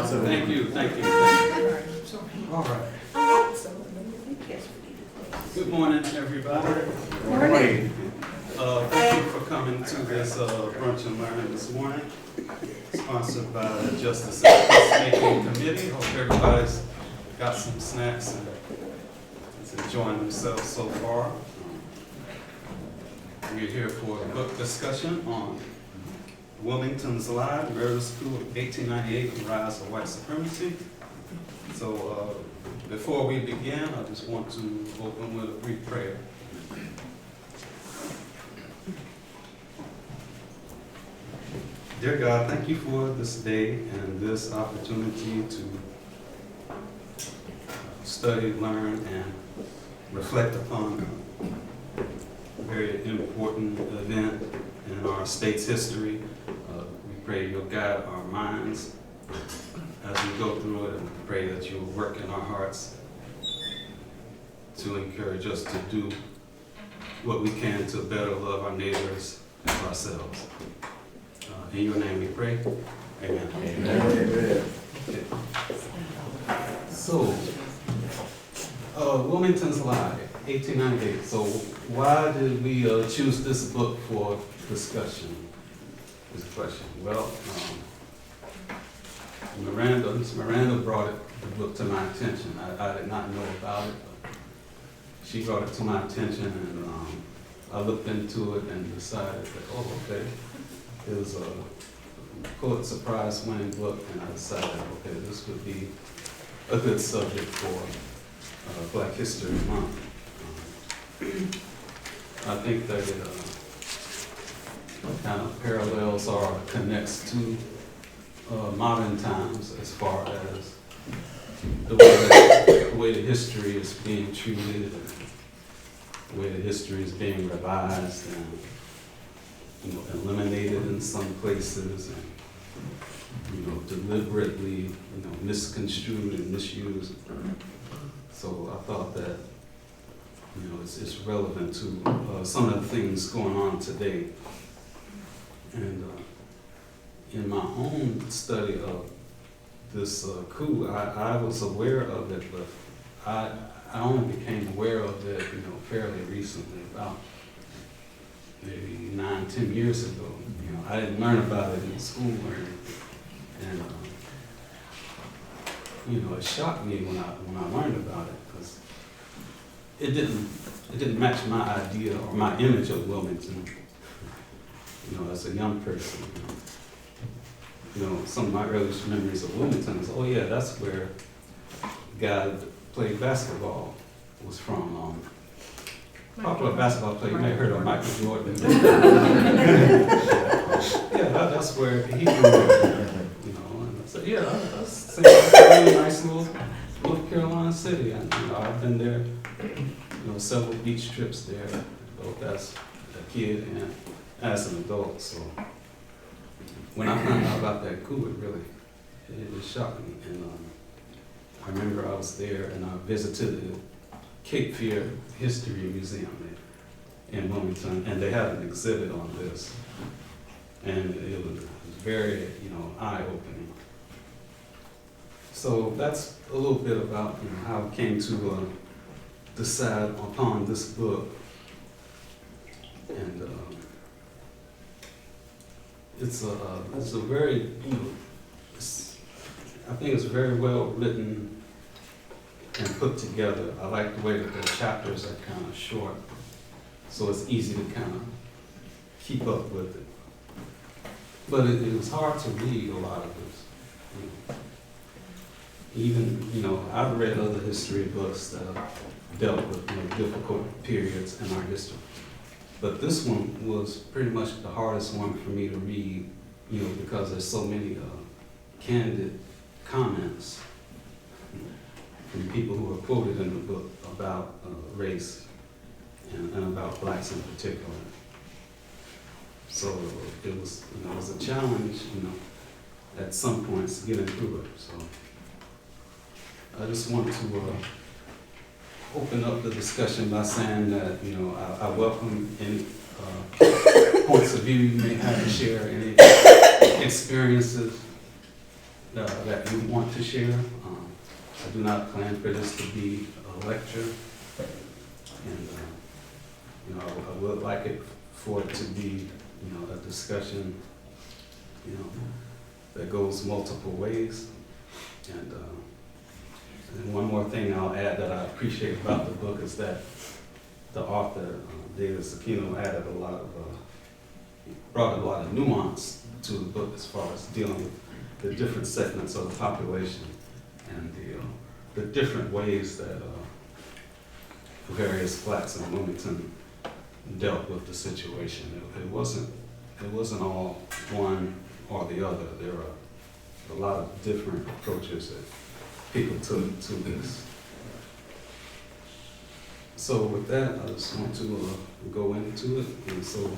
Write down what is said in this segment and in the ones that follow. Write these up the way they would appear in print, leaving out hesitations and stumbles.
Thank you. All right. Good morning, everybody. Good morning. Thank you for coming to this brunch and learning this morning, sponsored by the Justice and Peacemaking Committee. Hope everybody's got some snacks and is enjoying themselves so far. We're here for a book discussion on Wilmington's Lie, Murderous, Coup of 1898, and the Rise of White Supremacy. So before we begin, I just want to open with a brief prayer. Dear God, thank you for this day and this opportunity to study, learn, and reflect upon a very important event in our state's history. We pray you'll guide our minds as we go through it, and we pray that you'll work in our hearts to encourage us to do what we can to better love our neighbors and ourselves. In your name we pray. Amen. Amen. Okay. So, Wilmington's Lie, 1898. So, why did we choose this book for discussion? Is the question. Well, Miss Miranda brought the book to my attention. I did not know about it, but she brought it to my attention, and I looked into it and decided that, oh, okay. It was a Pulitzer Prize winning book, and I decided, okay, this would be a good subject for Black History Month. I think that it kind of parallels or connects to modern times as far as the way the history is being treated, and the way the history is being revised and eliminated in some places, and deliberately misconstrued and misused. So I thought that it's relevant to some of the things going on today. And in my own study of this coup, I was aware of it, but I only became aware of it fairly recently, about maybe 9-10 years ago. I didn't learn about it in school or anything. And it shocked me when I learned about it, because it didn't match my idea or my image of Wilmington. As a young person, some of my earliest memories of Wilmington is, oh yeah, that's where the guy that played basketball was from. Popular basketball player, you may have heard of Michael Jordan. Yeah, that's where he grew up. And I said, yeah, that's a really nice little North Carolina city. And I've been there, several beach trips there, both as a kid and as an adult. So when I found out about that coup, it shocked me. And I remember I was there and I visited the Cape Fear History Museum in Wilmington, and they had an exhibit on this, and it was very, eye-opening. So that's a little bit about how I came to decide upon this book, and it's a very, I think it's very well written and put together. I like the way that the chapters are kind of short, so it's easy to kind of keep up with it. But it was hard to read a lot of this. Even, I've read other history books that have dealt with difficult periods in our history. But this one was pretty much the hardest one for me to read, because there's so many candid comments from people who are quoted in the book about race and about blacks in particular. So it was a challenge, at some points getting through it. So I just want to open up the discussion by saying that I welcome any points of view you may have to share, any experiences that you want to share. I do not plan for this to be a lecture, and I would like it for it to be, a discussion, that goes multiple ways. And one more thing I'll add that I appreciate about the book is that the author, David Sakino, brought a lot of nuance to the book as far as dealing with the different segments of the population and the different ways that various blacks in Wilmington dealt with the situation. It wasn't all one or the other. There are a lot of different approaches that people took to this. So with that, I just want to go into it. And so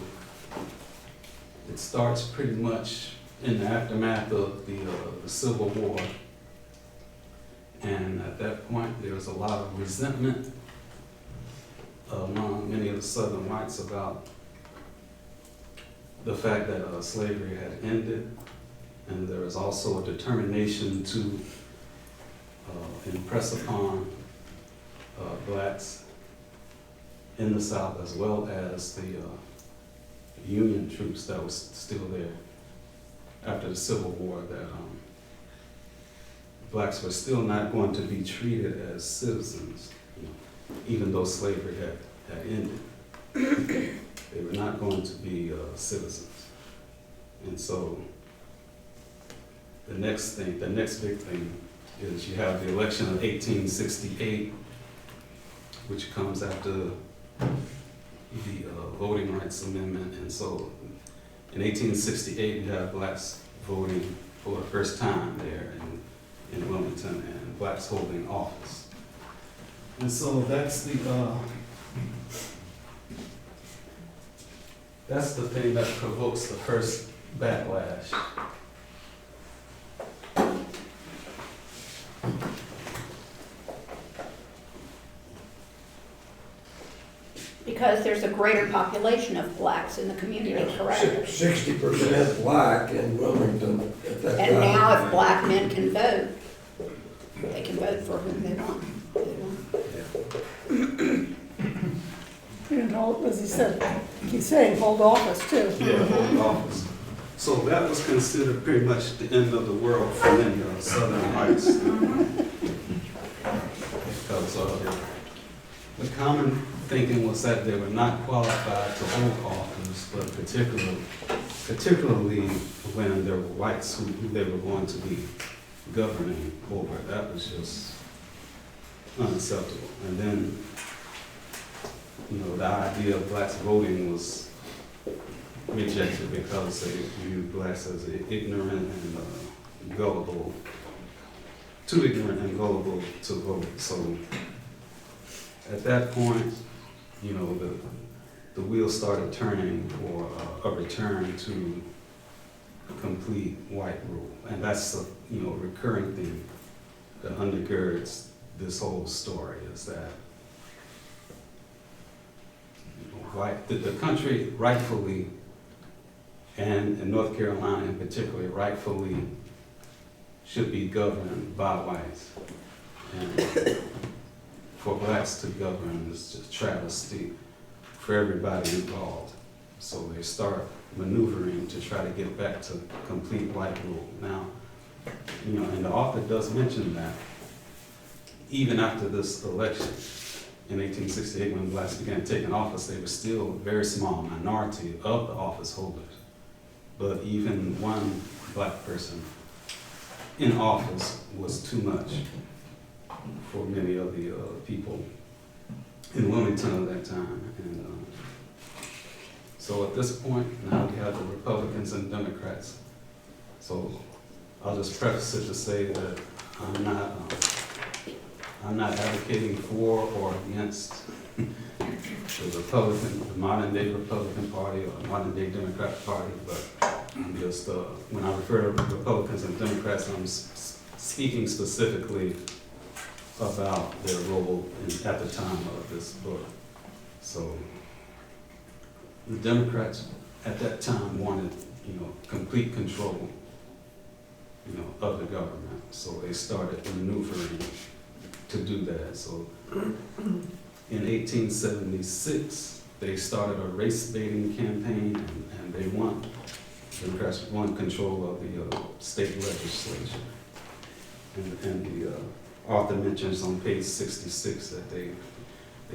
it starts pretty much in the aftermath of the Civil War. And at that point, there was a lot of resentment among many of the Southern whites about the fact that slavery had ended. And there was also a determination to impress upon blacks in the South, as well as the Union troops that was still there after the Civil War, that blacks were still not going to be treated as citizens, even though slavery had ended. They were not going to be citizens. And so the next big thing is you have the election of 1868, which comes after the Voting Rights Amendment. And so in 1868, you have blacks voting for the first time there in Wilmington, and blacks holding office. And so that's the thing that provokes the first backlash. Because there's a greater population of blacks in the community, correct? 60% black in Wilmington at that time. And now if black men can vote, they can vote for whom they want. And hold, as he said, he's saying hold office too. Yeah, hold office. So that was considered pretty much the end of the world for many Southern whites. Because the common thinking was that they were not qualified to hold office, but particularly when there were whites who they were going to be governing over. That was just unacceptable. And then, the idea of blacks voting was rejected because they viewed blacks as ignorant and gullible, too ignorant and gullible to vote. So at that point, the wheels started turning for a return to complete white rule. And that's a recurring theme that undergirds this whole story, is that the country rightfully, and in North Carolina in particular, rightfully should be governed by whites. And for blacks to govern is just travesty for everybody involved. So they start maneuvering to try to get back to complete white rule. Now, and the author does mention that even after this election in 1868, when blacks began taking office, they were still a very small minority of the office holders. But even one black person in office was too much for many of the people in Wilmington at that time. And so at this point, now we have the Republicans and Democrats. So I'll just preface it to say that I'm not advocating for or against the modern day Republican Party or the modern day Democratic Party, but I'm just, when I refer to Republicans and Democrats, I'm speaking specifically about their role at the time of this book. So the Democrats at that time wanted, complete control of the government. So they started maneuvering to do that. So in 1876, they started a race baiting campaign, and they won. Democrats won control of the state legislature. And the author mentions on page 66 that they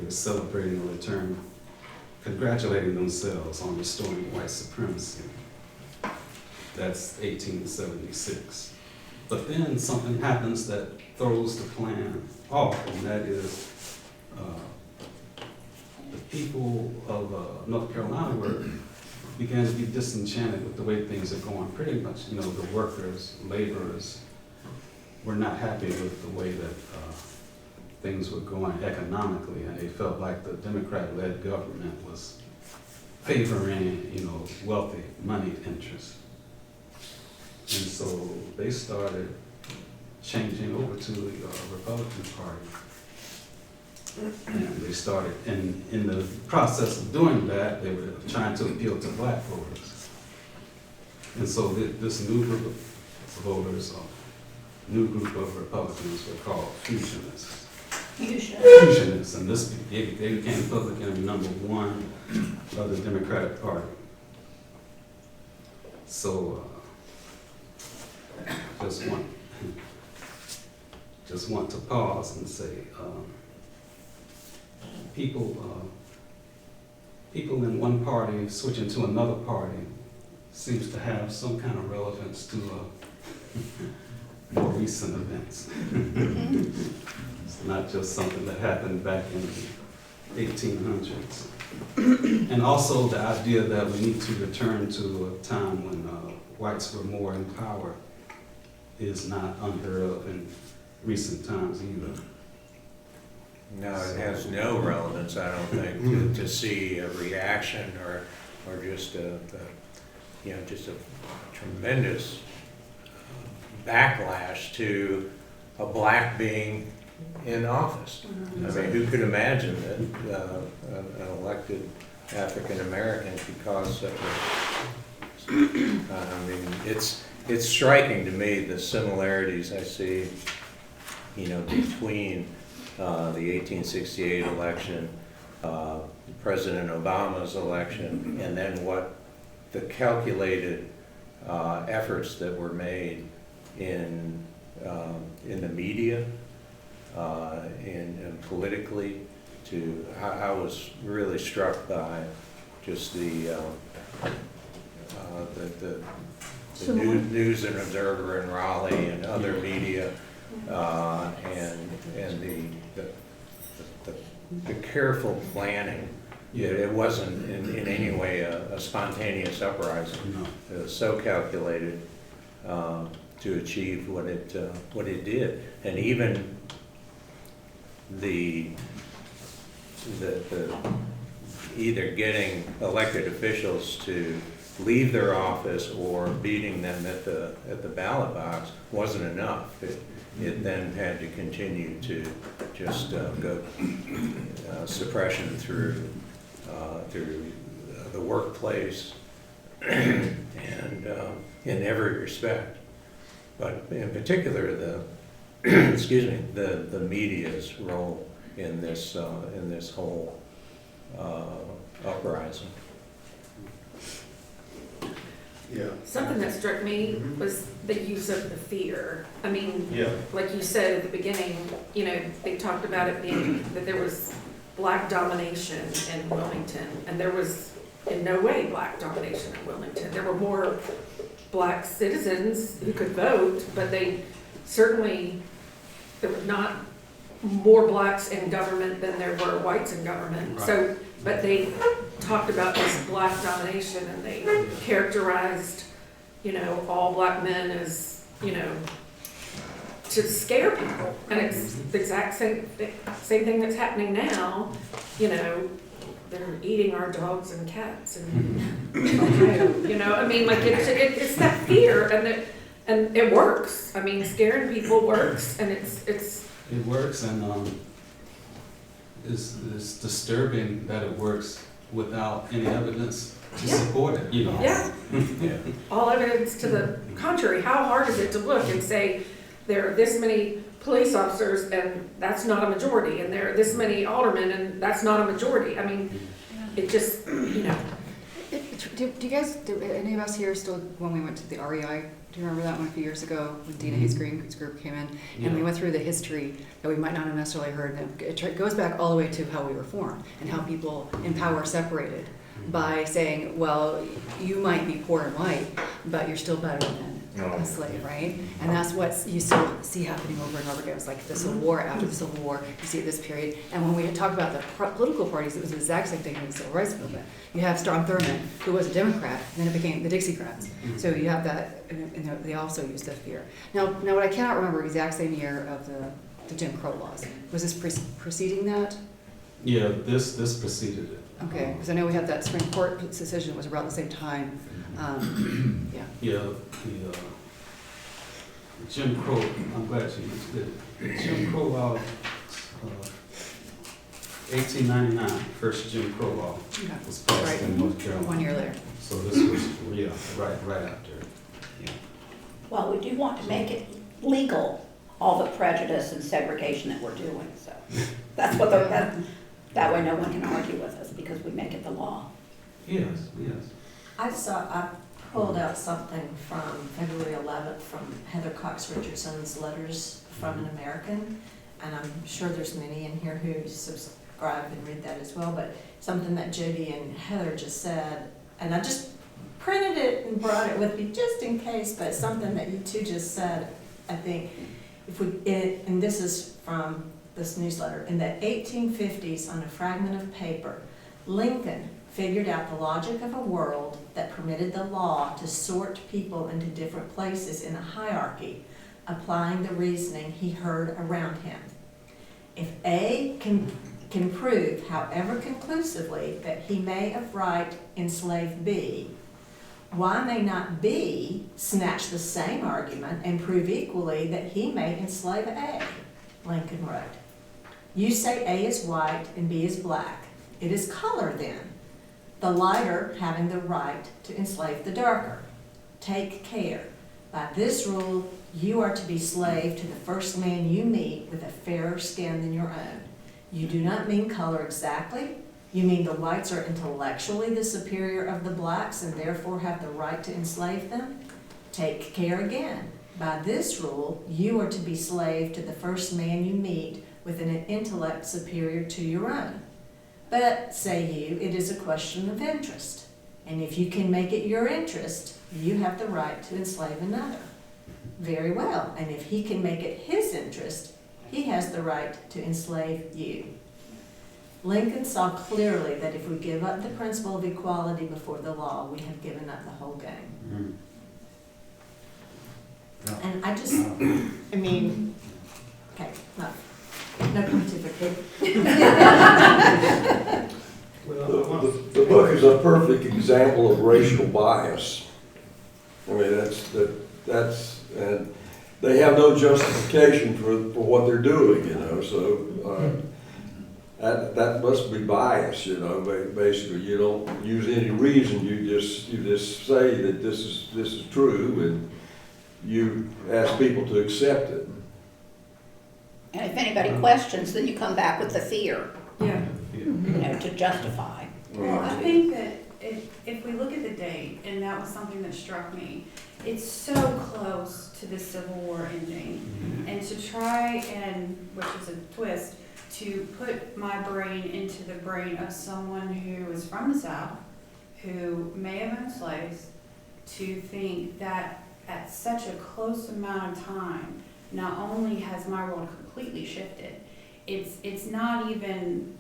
were celebrating a return, congratulating themselves on restoring white supremacy. That's 1876. But then something happens that throws the plan off, and that is the people of North Carolina began to be disenchanted with the way things are going. Pretty much, the workers, laborers were not happy with the way that things were going economically, and they felt like the Democrat-led government was favoring, wealthy money interests. And so they started changing over to the Republican Party. And they started, and in the process of doing that, they were trying to appeal to black voters. And so this new group of voters, new group of Republicans were called fusionists. Fusionists, and they became public enemy number one of the Democratic Party. So, just want to pause and say, people in one party switching to another party seems to have some kind of relevance to more recent events. It's not just something that happened back in the 1800s. And also the idea that we need to return to a time when whites were more in power is not unheard of in recent times either. No, it has no relevance, I don't think, to see a reaction or just a tremendous backlash to a black being in office. I mean, who could imagine that an elected African American could cause such a? I mean, it's striking to me the similarities I see, between the 1868 election, President Obama's election, and then what the calculated efforts that were made in the media and politically. I was really struck by just the News and Observer and Raleigh and other media, and the careful planning. Yeah. It wasn't in any way a spontaneous uprising. No. It was so calculated to achieve what it did, and even the either getting elected officials to leave their office or beating them at the ballot box wasn't enough. It then had to continue to just go suppression through the workplace and in every respect. But in particular, the media's role in this whole uprising. Yeah. Something that struck me was the use of the fear. I mean, Yeah. like you said at the beginning, they talked about it being that there was black domination in Wilmington, and there was in no way black domination in Wilmington. There were more black citizens who could vote, but there were not more blacks in government than there were whites in government. Right. So, but they talked about this black domination, and they characterized, all black men as, to scare people. And it's the exact same thing that's happening now. They're eating our dogs and cats, and I mean, like it's that fear, and it works. I mean, scaring people works, and It works, and it's disturbing that it works without any evidence to Yeah. support it, you know. Yeah. Yeah. All evidence to the contrary. How hard is it to look and say there are this many police officers and that's not a majority, and there are this many aldermen and that's not a majority? I mean, it just, you know. Do you guys, do any of us here still, when we went to the REI, do you remember that one a few years ago when Dina Hayes Green's group came in? And we Yeah. went through the history that we might not have necessarily heard. And it goes back all the way to how we were formed and how people in power separated by saying, well, you might be poor and white, but you're still better than a slave, right? And that's what you still see happening over and over again. It's like the Civil War, after the Civil War, you see it this period. And when we talk about the political parties, it was the exact same thing in the Civil Rights Movement. You have Strom Thurmond, who was a Democrat, and then it became the Dixiecrats. So you have that, and they also used the fear. Now, what I cannot remember exact same year of the Jim Crow laws. Was this preceding that? Yeah, this preceded it. Okay, because I know we had that Supreme Court decision was around the same time. Yeah. Yeah, the Jim Crow, I'm glad you mentioned it. Jim Crow law, 1899, first Jim Crow law Okay. was passed Right. in North Carolina. 1 year later. So this was, yeah, right after. Yeah. Well, we do want to make it legal, all the prejudice and segregation that we're doing, so. That's what that way no one can argue with us because we make it the law. Yes. I pulled out something from February 11th from Heather Cox Richardson's Letters from an American, and I'm sure there's many in here who subscribe and read that as well, but something that Jody and Heather just said, and I just printed it and brought it with me just in case, but something that you two just said, I think, and this is from this newsletter, in the 1850s on a fragment of paper, Lincoln figured out the logic of a world that permitted the law to sort people into different places in a hierarchy, applying the reasoning he heard around him. If A can prove, however conclusively, that he may of right enslave B, why may not B snatch the same argument and prove equally that he may enslave A? Lincoln wrote. You say A is white and B is black. It is color then, the lighter having the right to enslave the darker. Take care. By this rule, you are to be slave to the first man you meet with a fairer skin than your own. You do not mean color exactly. You mean the whites are intellectually the superior of the blacks and therefore have the right to enslave them? Take care again. By this rule, you are to be slave to the first man you meet with an intellect superior to your own. But, say you, it is a question of interest. And if you can make it your interest, you have the right to enslave another. Very well. And if he can make it his interest, he has the right to enslave you. Lincoln saw clearly that if we give up the principle of equality before the law, we have given up the whole game. And I just, I mean, okay, no pontificate. The book is a perfect example of racial bias. I mean, and they have no justification for what they're doing, you know, so that must be bias, you know, basically. You don't use any reason, you just say that this is true, and you ask people to accept it. And if anybody questions, then you come back with the fear, Yeah. you know, to justify. Well, I think that if we look at the date, and that was something that struck me, it's so close to the Civil War ending. And to try and, which is a twist, to put my brain into the brain of someone who is from the South, who may have owned slaves, to think that at such a close amount of time, not only has my world completely shifted, it's not even,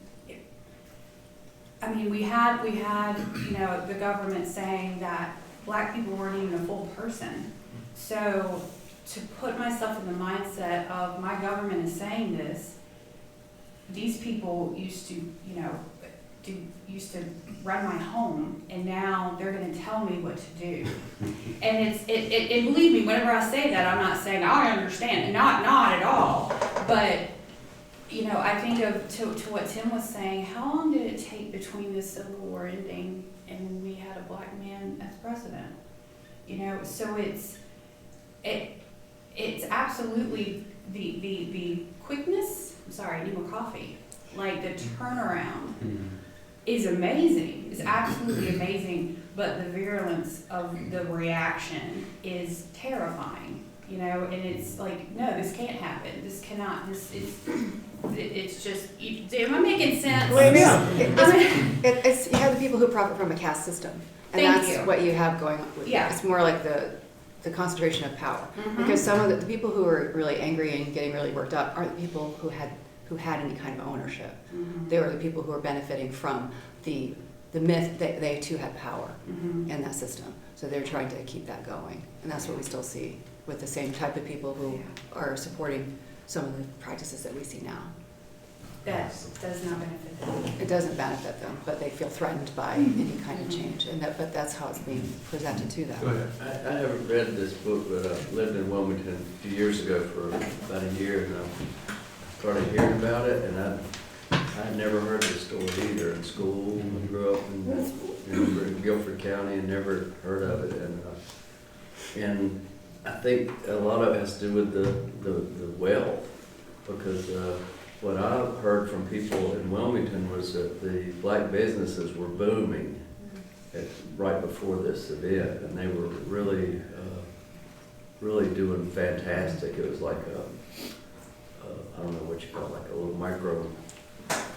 I mean, we had, you know, the government saying that black people weren't even a full person. So to put myself in the mindset of my government is saying this, these people used to, you know, used to run my home, and now they're going to tell me what to do. And it believe me, whenever I say that, I'm not saying I understand, not at all. But you know, I think of, to what Tim was saying, how long did it take between the Civil War ending and when we had a black man as president? You know, so it's absolutely the quickness, I'm sorry, I need more coffee, like the turnaround is amazing, is absolutely amazing, but the virulence of the reaction is terrifying, you know, and it's like, no, this can't happen, this cannot, this is, it's just, am I making sense? Well, it's you have the people who profit from a caste system, and Thank that's you. what you have going on. Yeah. It's more like the concentration of power, because some of the people who are really angry and getting really worked up aren't the people who had any kind of ownership. They were the people who were benefiting from the myth that they too had power in that system. So they're trying to keep that going, and that's what we still see with the same type of people who are supporting some of the practices that we see now. That does not benefit them. It doesn't benefit them, but they feel threatened by any kind of change, but that's how it's being presented to them. Go ahead. I haven't read this book, but I lived in Wilmington a few years ago for about a year, and I started hearing about it, and I'd never heard the story either in school. I grew up in Guilford County and never heard of it, and I think a lot of it has to do with the wealth, because what I've heard from people in Wilmington was that the black businesses were booming right before this event, and they were really doing fantastic. It was like I don't know what you call it, like a little micro.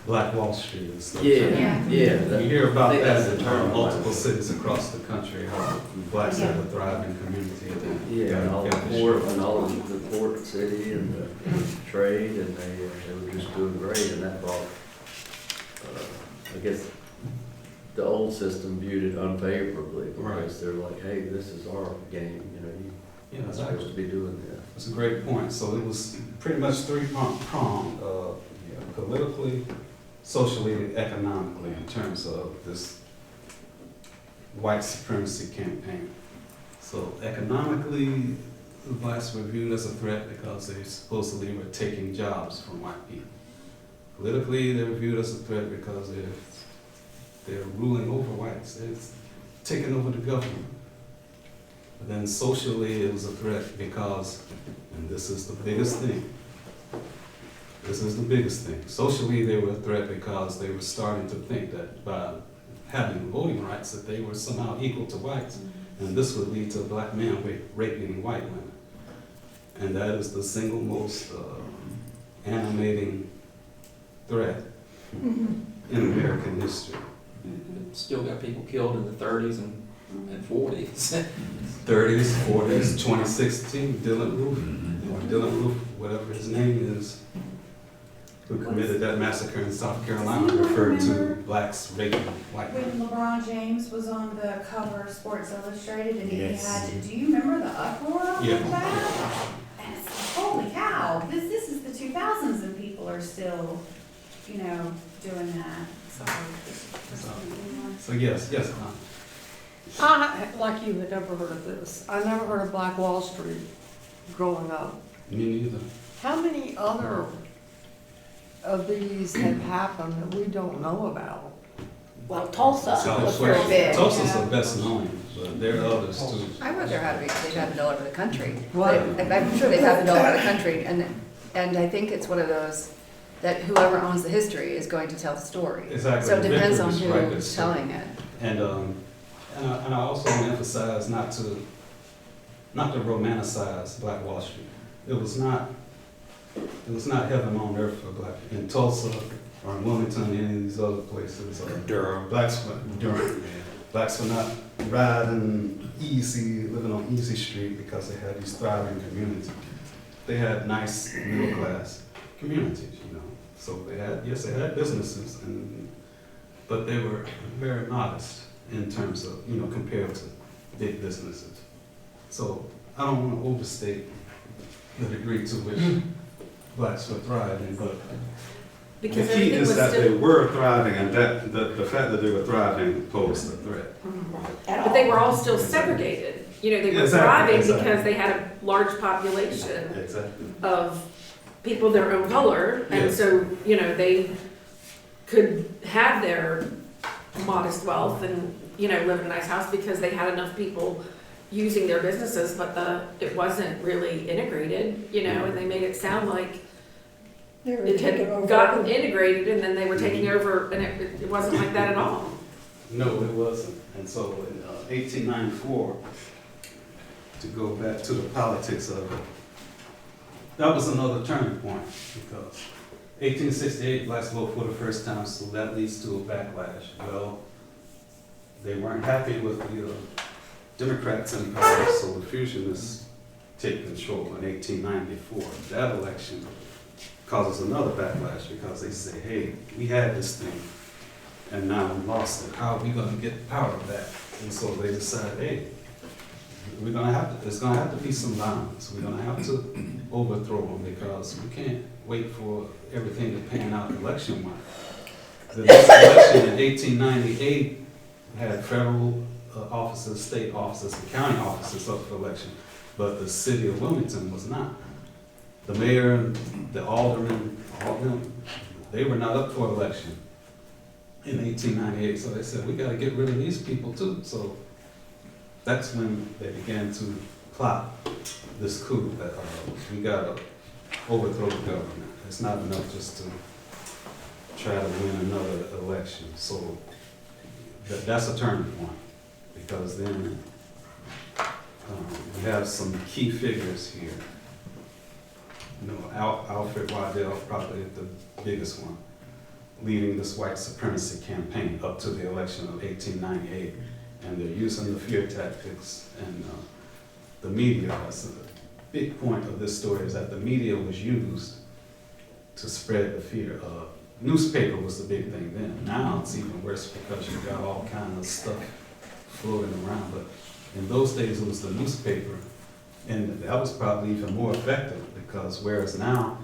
Black Wall Street and stuff. Yeah. You hear about I think that that's in the term. multiple cities across the country, how blacks have a thriving community. Yeah, and all the port, and all of the port city and the trade, and they were just doing great, and that brought, I guess, the old system viewed it unfavorably, because they're like, hey, this is our game, you know, you're not supposed to be doing this. That's a great point. So it was pretty much three-pronged, politically, socially, economically, in terms of this white supremacy campaign. So economically, the blacks were viewed as a threat because they supposedly were taking jobs from white people. Politically, they were viewed as a threat because they're ruling over whites. They're taking over the government. But then socially, it was a threat because, and this is the biggest thing, this is the biggest thing. Socially, they were a threat because they were starting to think that by having voting rights, that they were somehow equal to whites. And this would lead to black men raping white women. And that is the single most animating threat in American history. Still got people killed in the 30s and 40s. 30s, 40s, 2016, Dylan Roof, whatever his name is, who committed that massacre in South Carolina, referred to blacks raping white When people. LeBron James was on the cover of Sports Illustrated and Yes. he had to, do you remember the uproar of Yeah. that? And it's like, holy cow, this is the 2000s and people are still, you know, doing that. Sorry. So yes, I, like you, had never heard of this. I never heard of Black Wall Street growing up. me neither. How many other of these have happened that we don't know about? Well, Tulsa So, was very big. Tulsa's the best known, but there are others too. I would there had to be, they've happened all over the country. What? I'm sure they've happened all over the country, and I think it's one of those that whoever owns the history is going to tell the story. Exactly. So it depends on Victor was right, who's that's telling it. And I also want to emphasize not to romanticize Black Wall Street. It was not heaven on earth for black in Tulsa or in Wilmington or any of these other places. Durham. Blacks were not riding easy, living on easy street because they had these thriving communities. They had nice middle class communities, you know. So they had businesses, but they were very modest in terms of, you know, compared to big businesses. So I don't want to overstate the degree to which blacks were thriving, but the Because key everything is was that they still, were thriving, and that the fact that they were thriving posed a threat. but they were all still segregated. You know, they were Exactly, thriving exactly. because they had a large population Exactly. of people their own color, and Yes. so, you know, they could have their modest wealth and, you know, live in a nice house because they had enough people using their businesses, but it wasn't really integrated, you know, and they made it sound like it had gotten integrated and then they were taking over, and it wasn't like that at all. No, it wasn't. And so in 1894, to go back to the politics of it, that was another turning point because 1868, blacks vote for the first time, so that leads to a backlash. Well, they weren't happy with the Democrats in power, so the fusionists take control in 1894. That election causes another backlash because they say, hey, we had this thing and now we lost it. How are we going to get power back? And so they decided, hey, there's going to have to be some violence. We're going to have to overthrow them because we can't wait for everything to pan out election-wise. The next election in 1898 had federal offices, state offices, and county offices up for election, but the city of Wilmington was not. The mayor, the aldermen, all of them, they were not up for election in 1898, so they said, we got to get rid of these people too. So that's when they began to plot this coup that we got to overthrow the government. It's not enough just to try to win another election. So that's a turning point because then we have some key figures here. You know, Alfred Waddell, probably the biggest one, leading this white supremacy campaign up to the election of 1898. And they're using the fear tactics and the media. That's a big point of this story, is that the media was used to spread the fear. Newspaper was the big thing then. Now it's even worse because you got all kinds of stuff floating around. But in those days it was the newspaper, and that was probably even more effective because whereas now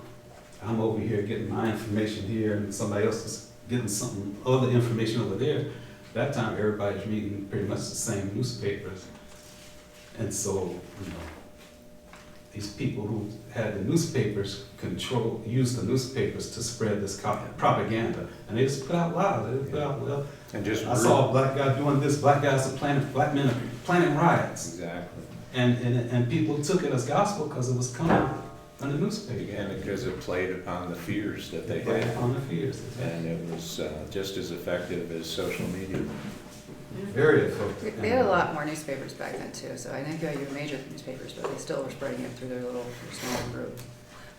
I'm over here getting my information here and somebody else is getting something other information over there. That time everybody's reading pretty much the same newspapers. And so, you know, these people who had the newspapers used the newspapers to spread this propaganda. And they just put out loud. They put out, well, And just I saw a black guy doing this, black guys are black men are planning riots. Exactly. And people took it as gospel because it was coming in the newspaper. And because it played upon the fears that they Played had. upon the fears. Exactly. And it was just as effective as social media. Very effective. They had a lot more newspapers back then too, so I think you had your major newspapers, but they still were spreading it through their little small group.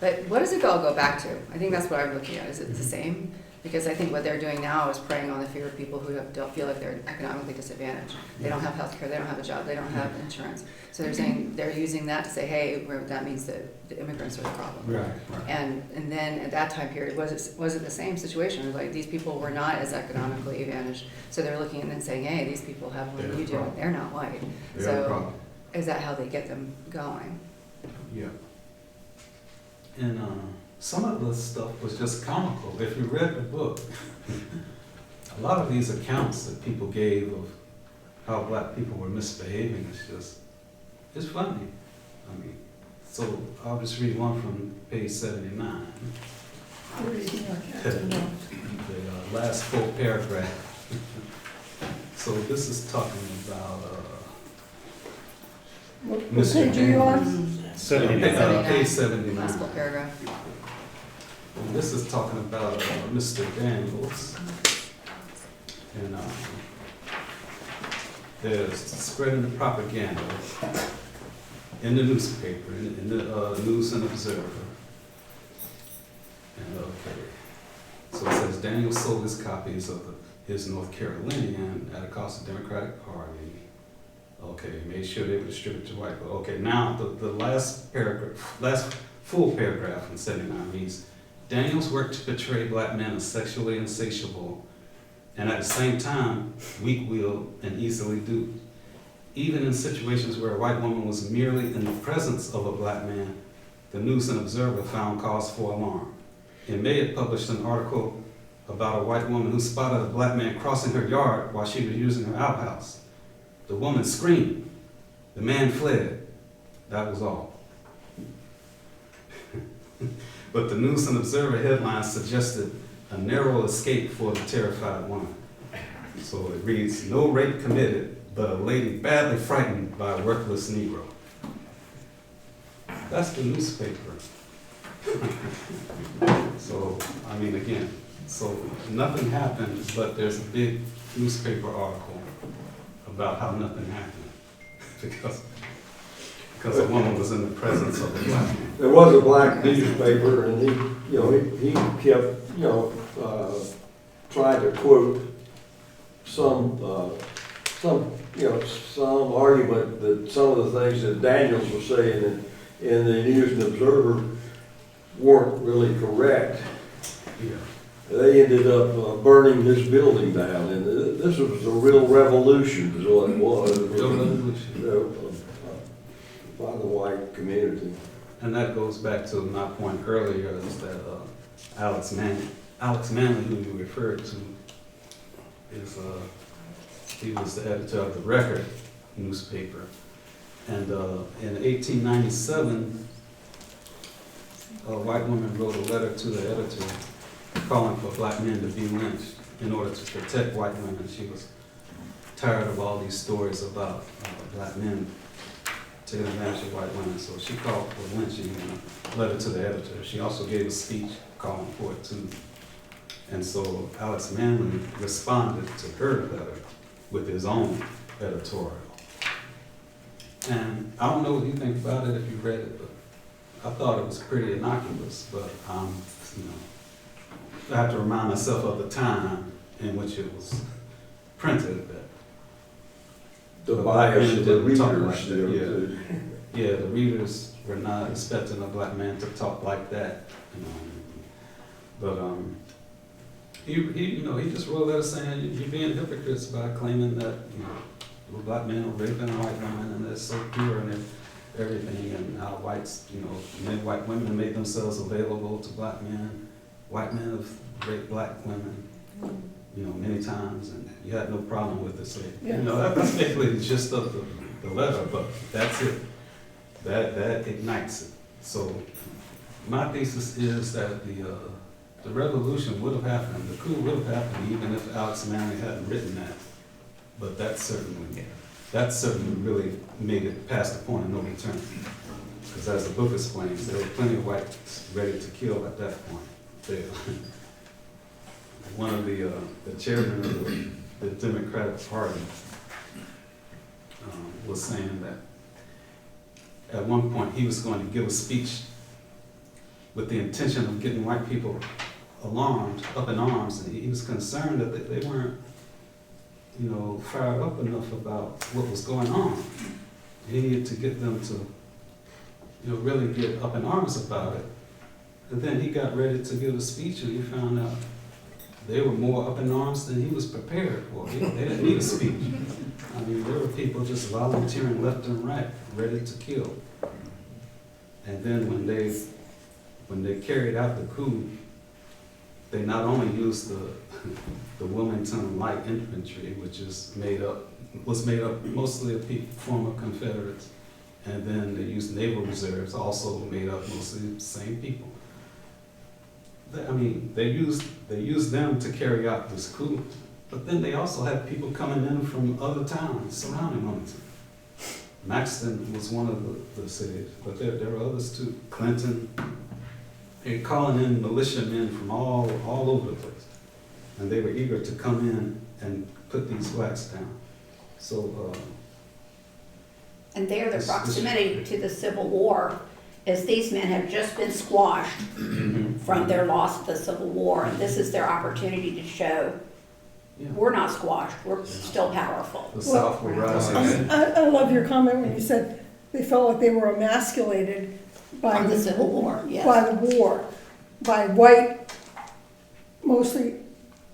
But what does it all go back to? I think that's what I'm looking at. Is it the same? Because I think what they're doing now is preying on the fear of people who don't feel like they're economically disadvantaged. They don't have health care, they don't have a job, they don't have insurance. So they're saying, they're using that to say, hey, that means that the immigrants are the problem. Right. And then at that time period, was it the same situation? Like these people were not as economically advantaged. So they're looking and then saying, hey, these people have what you do, and they're not white. They have a So problem. is that how they get them going? Yeah. And some of the stuff was just comical. If you read the book, a lot of these accounts that people gave of how black people were misbehaving, it's funny. I mean, so I'll just read one from page 79. The last full paragraph. So this is talking about Mr. James. Page 79. Last full paragraph. And this is talking about Mr. Daniels. And they're spreading the propaganda in the newspaper, in the News and Observer. And so it says Daniels sold his copies of his North Carolinian at a cost of the Democratic Party. Okay, made sure they were distributed to white people. Okay, now the last paragraph, last full paragraph in 79 reads, Daniels worked to portray black men as sexually insatiable and at the same time weak-willed and easily duped. Even in situations where a white woman was merely in the presence of a black man, the News and Observer found cause for alarm. In May, it published an article about a white woman who spotted a black man crossing her yard while she was using her outhouse. The woman screamed. The man fled. That was all. But the News and Observer headline suggested a narrow escape for the terrified woman. So it reads, no rape committed, but a lady badly frightened by a worthless Negro. That's the newspaper. So, I mean, again, so nothing happened, but there's a big newspaper article about how nothing happened. Because a woman was in the presence of a black man. There was a black newspaper, and he kept, trying to quote some argument that some of the things that Daniels was saying in the News and Observer weren't really correct. Yeah. They ended up burning this building down, and this was a real revolution, is what it was. By the white community. And that goes back to my point earlier, is that Alex Manley, who you referred to, is he was the editor of the Record newspaper. And in 1897, a white woman wrote a letter to the editor calling for black men to be lynched in order to protect white women. She was tired of all these stories about black men taking advantage of white women, so she called for lynching in a letter to the editor. She also gave a speech calling for it too. And so Alex Manley responded to her letter with his own editorial. And I don't know what you think about it if you read it, but I thought it was pretty innocuous, but I have to remind myself of the time in which it was printed. The bias of the readers. Yeah, the readers were not expecting a black man to talk like that. But he just wrote a letter saying you're being hypocrites by claiming that black men are raping white women and they're so pure and everything, and how whites, many white women have made themselves available to black men. White men have raped black women, many times, and you had no problem with it. So, that's basically the gist of the letter, but that's it. That ignites it. So my thesis is that the revolution would have happened, the coup would have happened even if Alex Manley hadn't written that. But that certainly really made it past the point of no return. Because as the book explains, there were plenty of whites ready to kill at that point. One of the chairman of the Democratic Party was saying that at one point he was going to give a speech with the intention of getting white people up in arms, and he was concerned that they weren't, fired up enough about what was going on. He needed to get them to, really get up in arms about it. And then he got ready to give a speech, and he found out they were more up in arms than he was prepared for. They didn't need a speech. I mean, there were people just volunteering left and right, ready to kill. And then when they carried out the coup, they not only used the Wilmington light infantry, which was made up mostly of former Confederates, and then they used naval reserves, also made up mostly of the same people. They used them to carry out this coup, but then they also had people coming in from other towns surrounding Wilmington. Maxton was one of the cities, but there were others too. Clinton. They're calling in militiamen from all over the place, and they were eager to come in and put these blacks down. So. And there, the proximity to the Civil War, is these men have just been squashed from their loss of the Civil War, and this is their opportunity to show we're not squashed, we're still powerful. The South will rise. I love your comment when you said they felt like they were emasculated by the Civil War, yes. By white, mostly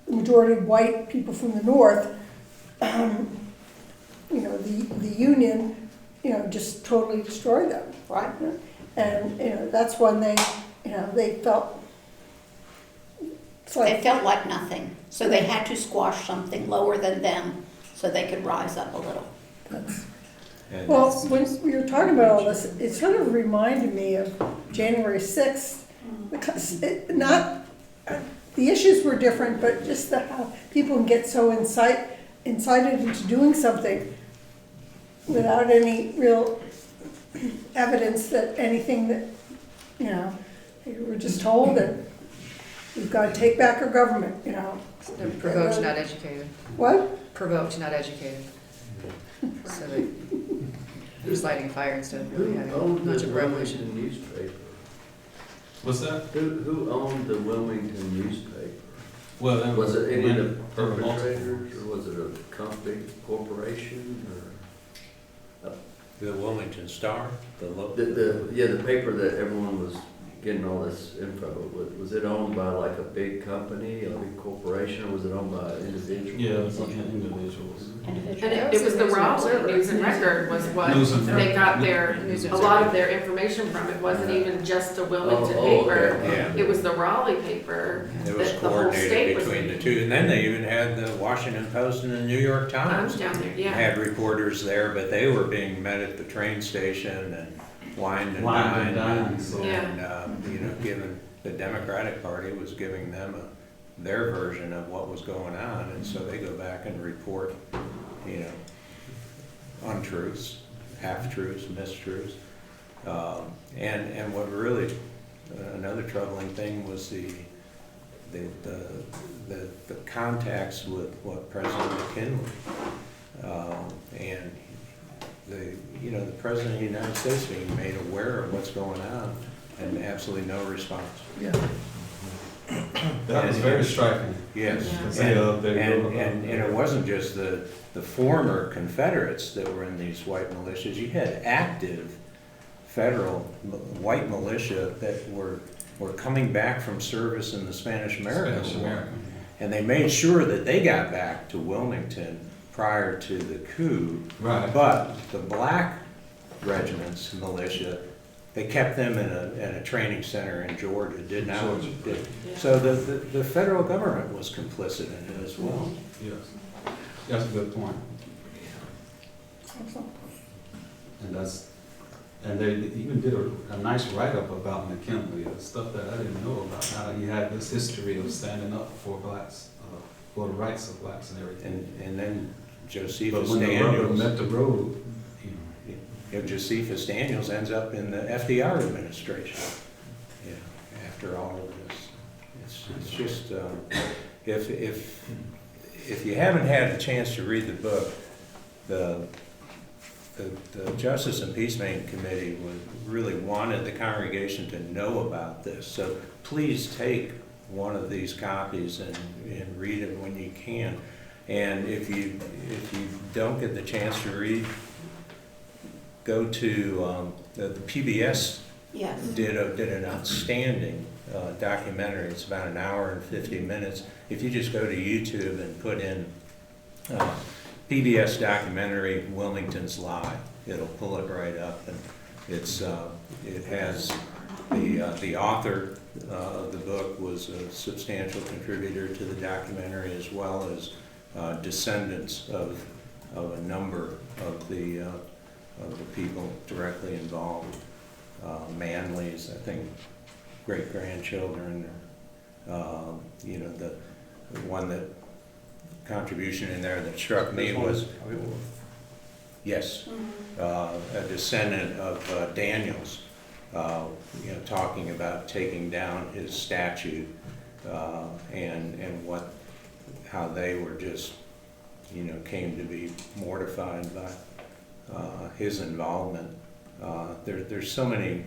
the majority of white people from the North. The Union, just totally destroyed them. Right. And, that's when they felt. They felt like nothing, so they had to squash something lower than them so they could rise up a little. Well, when we were talking about all this, it sort of reminded me of January 6th not, the issues were different, but just how people can get so incited into doing something without any real evidence that anything that, you know, they were just told that we've got to take back our government, you know. They're provoked, not educated. What? Provoked, not educated. So they're lighting a fire instead of really having Owned much the of a revolution. Wilmington newspaper? What's that? Who owned the Wilmington newspaper? Well, that Was it any of the there were multiple. perpetrators, or was it a company, corporation, or? The Wilmington Star, the local. The paper that everyone was getting all this info, was it owned by like a big company, a big corporation, or was it owned by individuals? Yeah, it was like individuals. And it was the Raleigh News and Record was what News and they got News a and lot of their information from. It wasn't even just a Wilmington Oh, paper. okay. Yeah. It was the Raleigh paper It was that the whole state coordinated was. between the two, and then they even had the Washington Post and the New York I Times. was down there, yeah. Had reporters there, but they were being met at the train station and wined and Wined and dined. dined, so- You know, given, the Democratic Party was giving them their version of what was going on, and so they go back and report, you know, untruths, half-truths, mistruths. And what really, another troubling thing was the contacts with what President McKinley, and the President of the United States being made aware of what's going on and absolutely no response. Yeah. That was very striking. Yes, Yeah. and it wasn't just the former Confederates that were in these white militias. You had active federal white militia that were coming back from service in the Spanish-American Spanish War. American. And they made sure that they got back to Wilmington prior to the coup. Right. But the black regiments, militia, they kept them in a training center in Georgia, did not. Georgia. So the federal government was complicit in it as well. Yes. That's a good point. And they even did a nice write-up about McKinley, stuff that I didn't know about, how he had this history of standing up for blacks, for the rights of blacks and everything. And then But Josephus when the rubber Daniels, met the road, Josephus Daniels ends up in the FDR administration. Yeah, after all of this, it's just if you haven't had a chance to read the book, the Justice and Peacemaking Committee really wanted the congregation to know about this. So please take one of these copies and read it when you can. And if you don't get the chance to read, go to the PBS. Yes. Did an outstanding documentary. It's about 1 hour and 50 minutes. If you just go to YouTube and put in PBS documentary Wilmington's Lie, it'll pull it right up, and it has the author of the book was a substantial contributor to the documentary, as well as descendants of a number of the people directly involved. Manley's, I think, great-grandchildren, the one that contribution in there that struck me was, yes, a descendant of Daniels, talking about taking down his statue, and how they were just, came to be mortified by his involvement. There's so many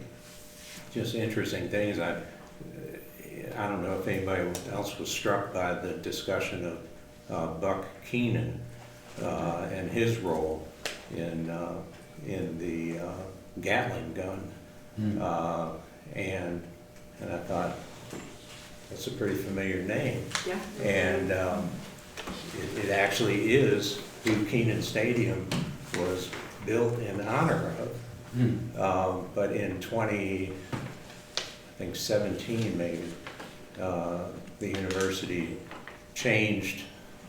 just interesting things. I don't know if anybody else was struck by the discussion of Buck Keenan and his role in the Gatling gun, and I thought that's a pretty familiar name. Yeah. And it actually is who Keenan Stadium was built in honor of. But in 2017 maybe, the university changed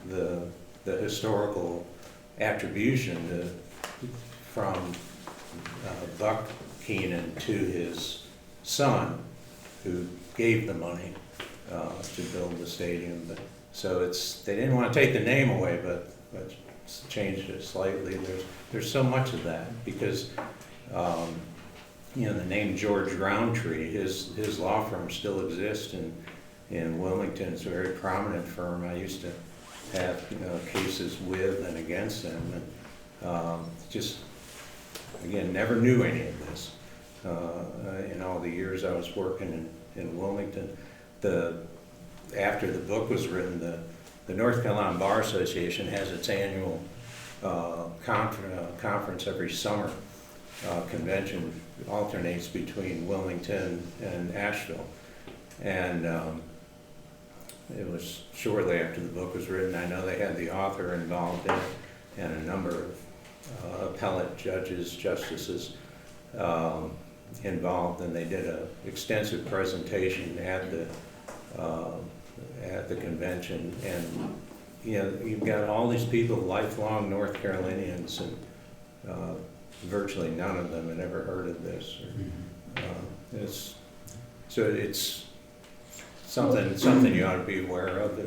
the historical attribution from Buck Keenan to his son, who gave the money to build the stadium. But so they didn't want to take the name away, but changed it slightly. There's so much of that because the name George Roundtree, his law firm still exists in Wilmington. It's a very prominent firm. I used to have cases with and against them, and just again never knew any of this in all the years I was working in Wilmington. After the book was written, the North Carolina Bar Association has its annual conference every summer. Convention alternates between Wilmington and Asheville, and it was shortly after the book was written. I know they had the author involved in it and a number of appellate judges, justices involved, and they did an extensive presentation at the convention. And you've got all these people, lifelong North Carolinians, and virtually none of them had ever heard of this. It's something you ought to be aware of.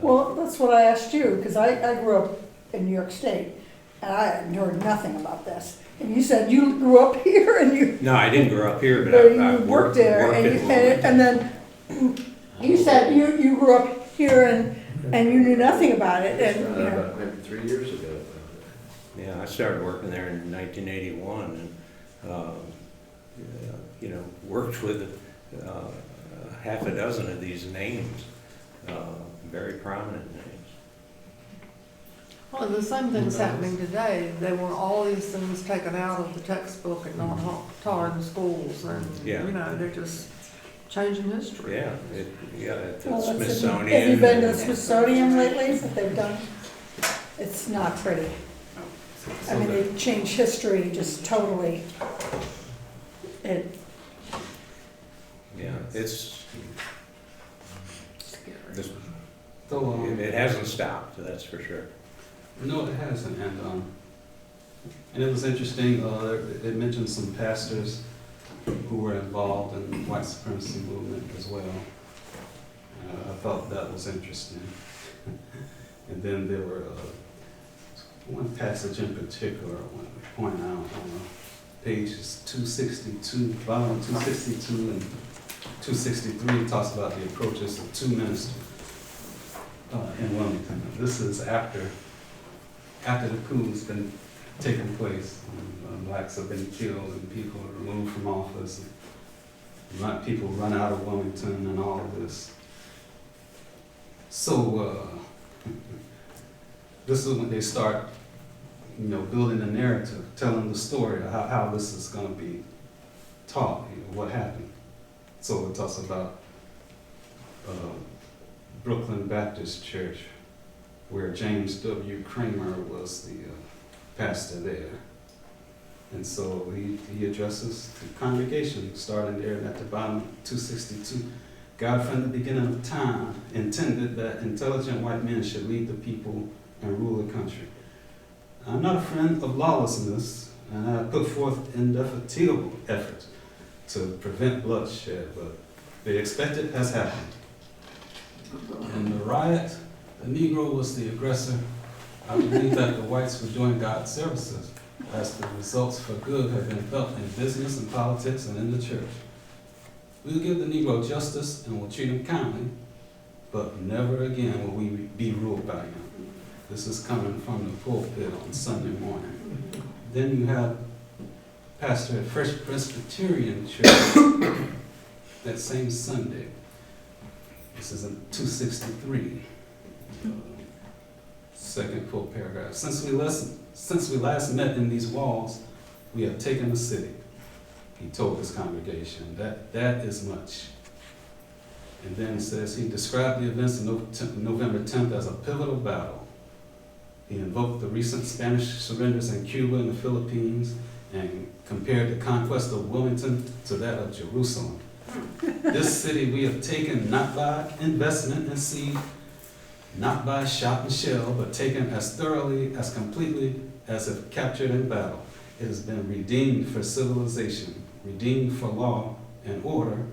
Well, that's what I asked you, because I grew up in New York State, and I had heard nothing about this. And you said you grew up here, and you. No, I didn't grow up here, but I worked there, and then you said you grew up here, and you knew nothing about it. And About maybe 3 years ago. Yeah, I started working there in 1981, and worked with half a dozen of these names, very prominent names. Well, the same thing's happening today. They want all these things taken out of the textbook and not taught in schools, and they're just changing history. The Smithsonian. Have you been to the Smithsonian lately? What they've done? It's not pretty. I mean, they've changed history just totally. It's this, it hasn't stopped, that's for sure. No, it hasn't, and it was interesting. They mentioned some pastors who were involved in the white supremacy movement as well. I thought that was interesting. And then there were one passage in particular I want to point out on pages 262, volume 262 and 263, talks about the approaches of two ministers in Wilmington. This is after the coup has been taking place. Blacks have been killed and people are removed from office. And people run out of Wilmington and all of this. So this is when they start, building a narrative, telling the story of how this is going to be taught, what happened. So it talks about Brooklyn Baptist Church, where James W. Kramer was the pastor there. And so he addresses the congregation, starting there at the bottom, 262. God, from the beginning of time, intended that intelligent white men should lead the people and rule the country. I'm not a friend of lawlessness, and I put forth indefatigable effort to prevent bloodshed, but the expected has happened. In the riot, the Negro was the aggressor. I believe that the whites were doing God's services, as the results for good have been felt in business and politics and in the church. We'll give the Negro justice and we'll treat him kindly, but never again will we be ruled by him. This is coming from the pulpit on Sunday morning. Then you have pastor at First Presbyterian Church that same Sunday. This is in 263. Second full paragraph. Since we last met in these walls, we have taken the city. He told his congregation that is much. And then it says he described the events of November 10th as a pivotal battle. He invoked the recent Spanish surrenders in Cuba and the Philippines and compared the conquest of Wilmington to that of Jerusalem. This city we have taken not by investment and seed, not by shot and shell, but taken as thoroughly, as completely as if captured in battle. It has been redeemed for civilization, redeemed for law and order,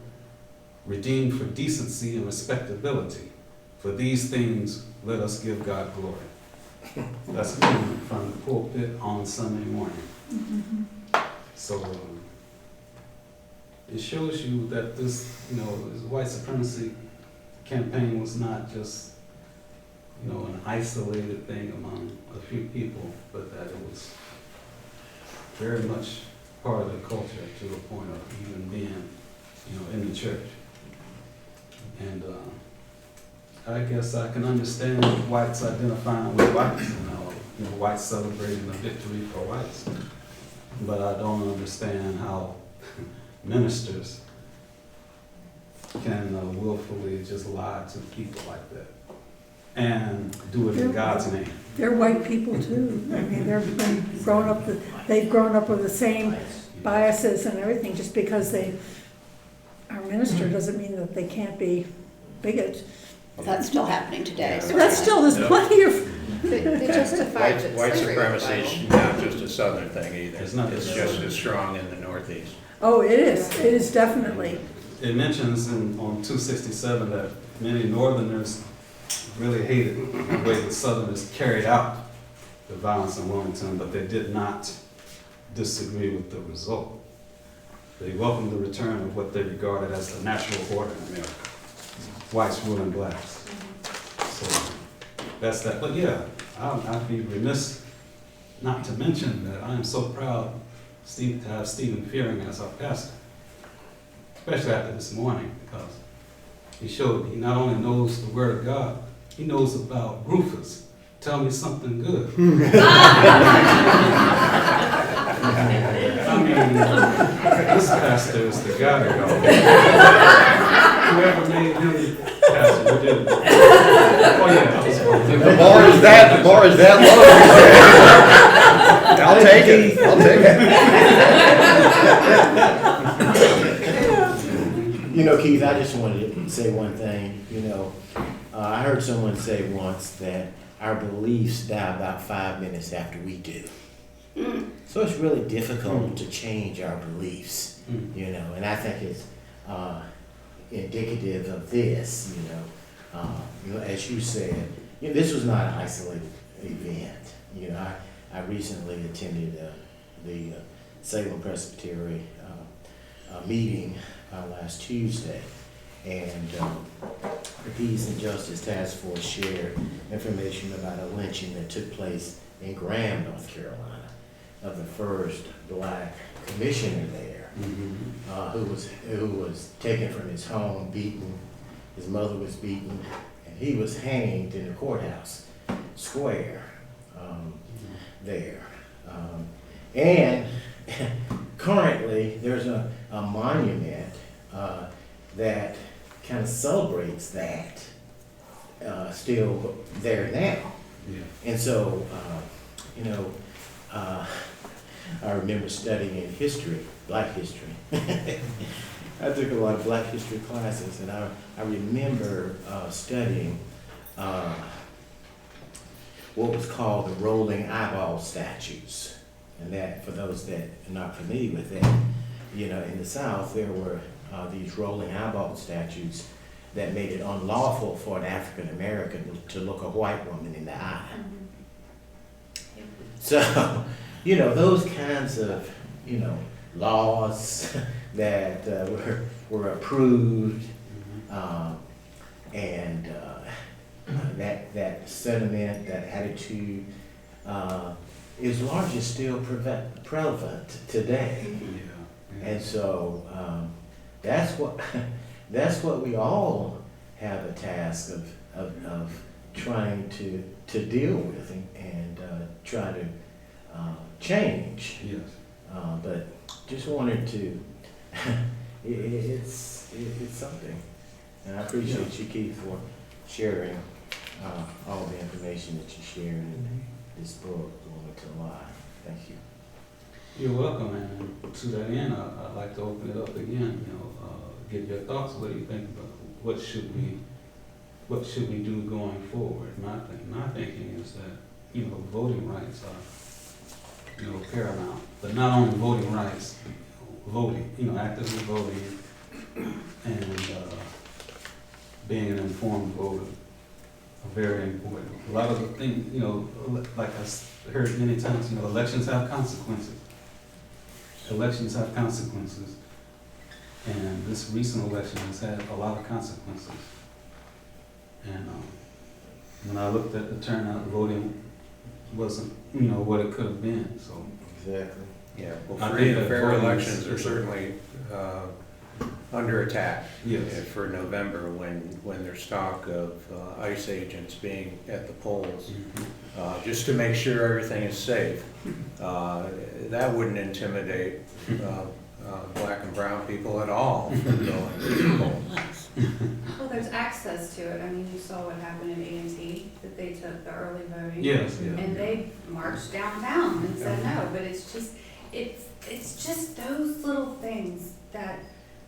redeemed for decency and respectability. For these things, let us give God glory. That's coming from the pulpit on Sunday morning. So it shows you that this, this white supremacy campaign was not just, an isolated thing among a few people, but that it was very much part of the culture to the point of even being, in the church. And I guess I can understand whites identifying with whites, whites celebrating a victory for whites. But I don't understand how ministers can willfully just lie to people like that and do it in God's name. They're white people too. I mean, they've grown up with the same biases and everything. Just because they are minister doesn't mean that they can't be bigots. That's still happening today. So that's still, there's plenty of, They justify White supremacy is not just a southern thing either. It's not It's just as strong in the Northeast. oh, it is definitely. It mentions on 267 that many Northerners really hated the way the Southerners carried out the violence in Wilmington, but they did not disagree with the result. They welcomed the return of what they regarded as the natural order in America. Whites ruling blacks. So that's that. But yeah, I'd be remiss not to mention that I am so proud to have Stephen Fearing as our pastor, especially after this morning, because he not only knows the Word of God, he knows about roofers. Tell me something good. I mean, this pastor is the guy to go. Whoever made him pastor, we did. Oh yeah, that was cool. The bar is that low. I'll take it. Keith, I just wanted to say one thing. I heard someone say once that our beliefs die about 5 minutes after we do. So it's really difficult to change our beliefs, and I think it's indicative of this, as you said, this was not an isolated event. I recently attended the Salem Presbytery meeting last Tuesday, and the Peace and Justice Task Force shared information about a lynching that took place in Graham, North Carolina, of the first black commissioner there, who was taken from his home, beaten. His mother was beaten, and he was hanged in the courthouse square there. And currently, there's a monument that kind of celebrates that still there now. Yeah. And so, I remember studying history, black history. I took a lot of black history classes, and I remember studying what was called the rolling eyeball statutes. And that, for those that are not familiar with that, in the South, there were these rolling eyeball statutes that made it unlawful for an African American to look a white woman in the eye. So, those kinds of, laws that were approved, and that sentiment, that attitude, is largely still prevalent today. Yeah. And so that's what we all have a task of trying to deal with and try to change. Yes. But just wanted to, it's something. And I appreciate you, Keith, for sharing all the information that you shared in this book, Wilmington Live. Thank you. You're welcome, and to that end, I'd like to open it up again. Get your thoughts. What do you think about what should we do going forward? My thinking is that voting rights are paramount, but not only voting rights, voting, actively voting, and being an informed voter are very important. A lot of the things, like I heard many times, elections have consequences. Elections have consequences. And this recent election has had a lot of consequences. And when I looked at the turnout, voting wasn't, what it could have been, so. Exactly. Yeah, well, I free think and that fair voting elections is are a- certainly under attack Yes. for November when there's talk of ICE agents being at the polls, just to make sure everything is safe. That wouldn't intimidate black and brown people at all from going to the polls. Well, there's access to it. I mean, you saw what happened in A&T, that they took the early voting. Yes, yeah. And they marched downtown and said no, but it's just those little things that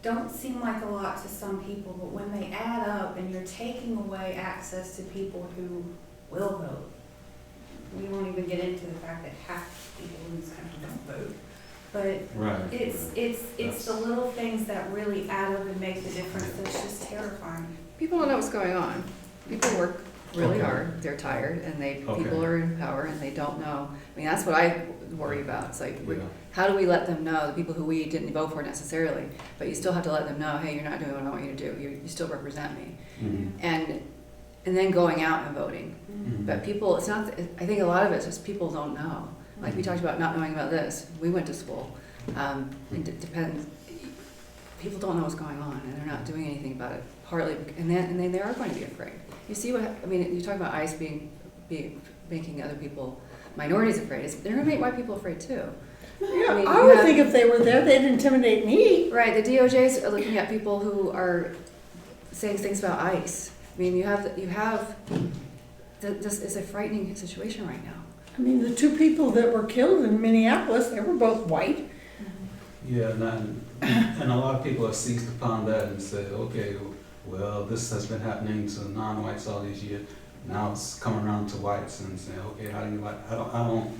don't seem like a lot to some people, but when they add up and you're taking away access to people who will vote, we won't even get into the fact that half the people in this country don't vote. But Right. it's the little things that really add up and make the difference that's just terrifying. People don't know what's going on. People work really Okay. hard, they're tired, and Okay. people are in power and they don't know. I mean, that's what I worry about. It's like, Yeah. how do we let them know, the people who we didn't vote for necessarily, but you still have to let them know, hey, you're not doing what I want you to do. You still represent me. Mhm. And then going out and voting. Mhm. But people, it's not, I think a lot of it's just people don't know. Like we talked about not knowing about this. We went to school. It depends. People don't know what's going on and they're not doing anything about it. Partly, and then they are going to be afraid. You see what, I mean, you talk about ICE making other people, minorities afraid. They're going to make white people afraid too. Yeah, I mean, I you would have- think if they were there, they'd intimidate me. Right, the DOJ's are looking at people who are saying things about ICE. I mean, this is a frightening situation right now. I mean, the two people that were killed in Minneapolis, they were both white. Yeah, and a lot of people have seized upon that and said, okay, well, this has been happening to non-whites all these years. Now it's coming around to whites and saying, okay, how do you like? I don't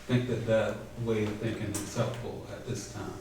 think that way of thinking is helpful at this time.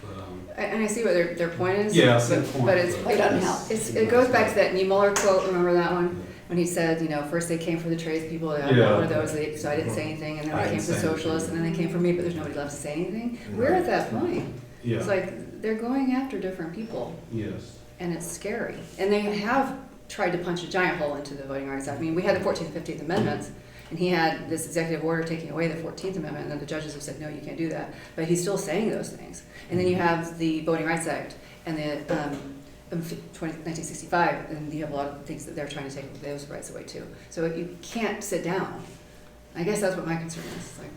But And I see what their point is. yeah, I see the point. But it doesn't help. It goes back to that Niemöller quote, remember that one? When he said, first they came for the tradespeople, I'm Yeah. one of those, so I didn't say anything, and then I they came didn't for the say socialists, and anything. then they came for me, but there's nobody left to say anything. We're at that point. Yeah. It's like, they're going after different people, Yes. and it's scary. And they have tried to punch a giant hole into the Voting Rights Act. I mean, we had the 14th and 15th Amendments, and he had this executive order taking away the 14th Amendment, and then the judges have said, no, you can't do that. But he's still saying those things. And then you have the Voting Rights Act and the 1965, and you have a lot of things that they're trying to take those rights away too. So you can't sit down. I guess that's what my concern is. Like,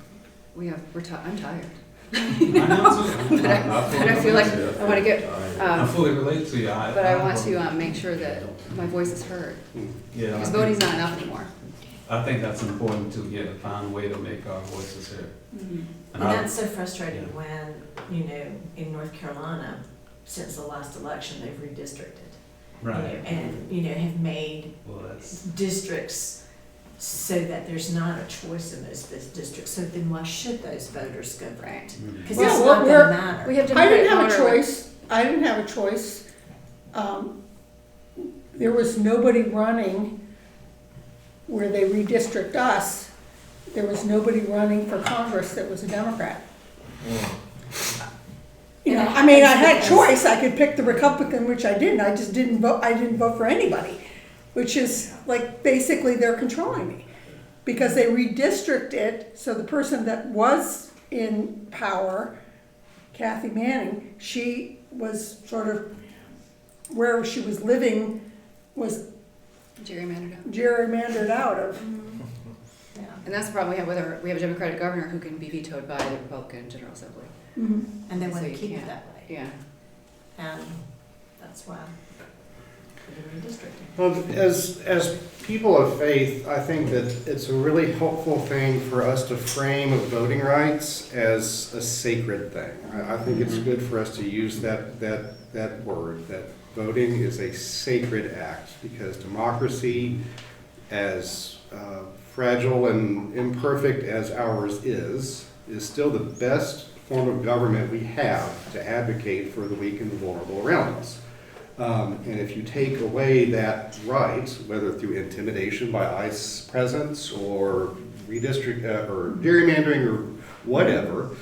I'm tired. I know too. But I feel like I want to get, I fully relate to you. but I want to make sure that my voice is heard. Yeah. Because voting's not enough anymore. I think that's important to find a way to make our voices heard. And that's so frustrating when, in North Carolina, since the last election, they've redistricted. Right. And, have made Well, that's districts so that there's not a choice in those districts. So then why should those voters go vote? Right. Because Well, it's not we're- gonna matter. We have I didn't have a Democratic voter- choice. I didn't have a choice. There was nobody running where they redistrict us. There was nobody running for Congress that was a Democrat. I mean, I had choice. I could pick the Republican, which I didn't. I just didn't vote. I didn't vote for anybody, which is like basically they're controlling me because they redistricted. So the person that was in power, Kathy Manning, she was sort of where she was living was gerrymandered out of. Yeah. And that's the problem we have with we have a Democratic governor who can be vetoed by the Republican General Assembly. Mm-hmm. And they So want to you keep it can't. that way. Yeah. And that's why they're redistricting. Well, as people of faith, I think that it's a really helpful thing for us to frame voting rights as a sacred thing. I think it's good for us to use that word, that voting is a sacred act, because democracy, as fragile and imperfect as ours is still the best form of government we have to advocate for the weak and the vulnerable around us. And if you take away that right, whether through intimidation by ICE presence or or gerrymandering or whatever,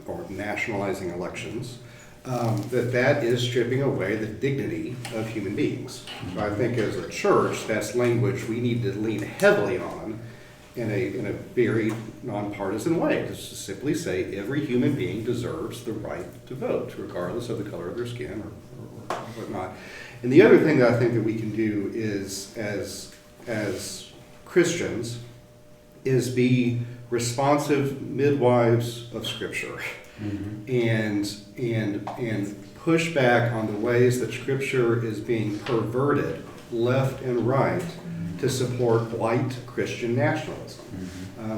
or nationalizing elections, that is stripping away the dignity of human beings. So I think as a church, that's language we need to lean heavily on in a very nonpartisan way. Just to simply say every human being deserves the right to vote, regardless of the color of their skin or whatnot. And the other thing that I think that we can do is, as Christians, is be responsive midwives of Scripture. And push back on the ways that Scripture is being perverted left and right to support white Christian nationalism.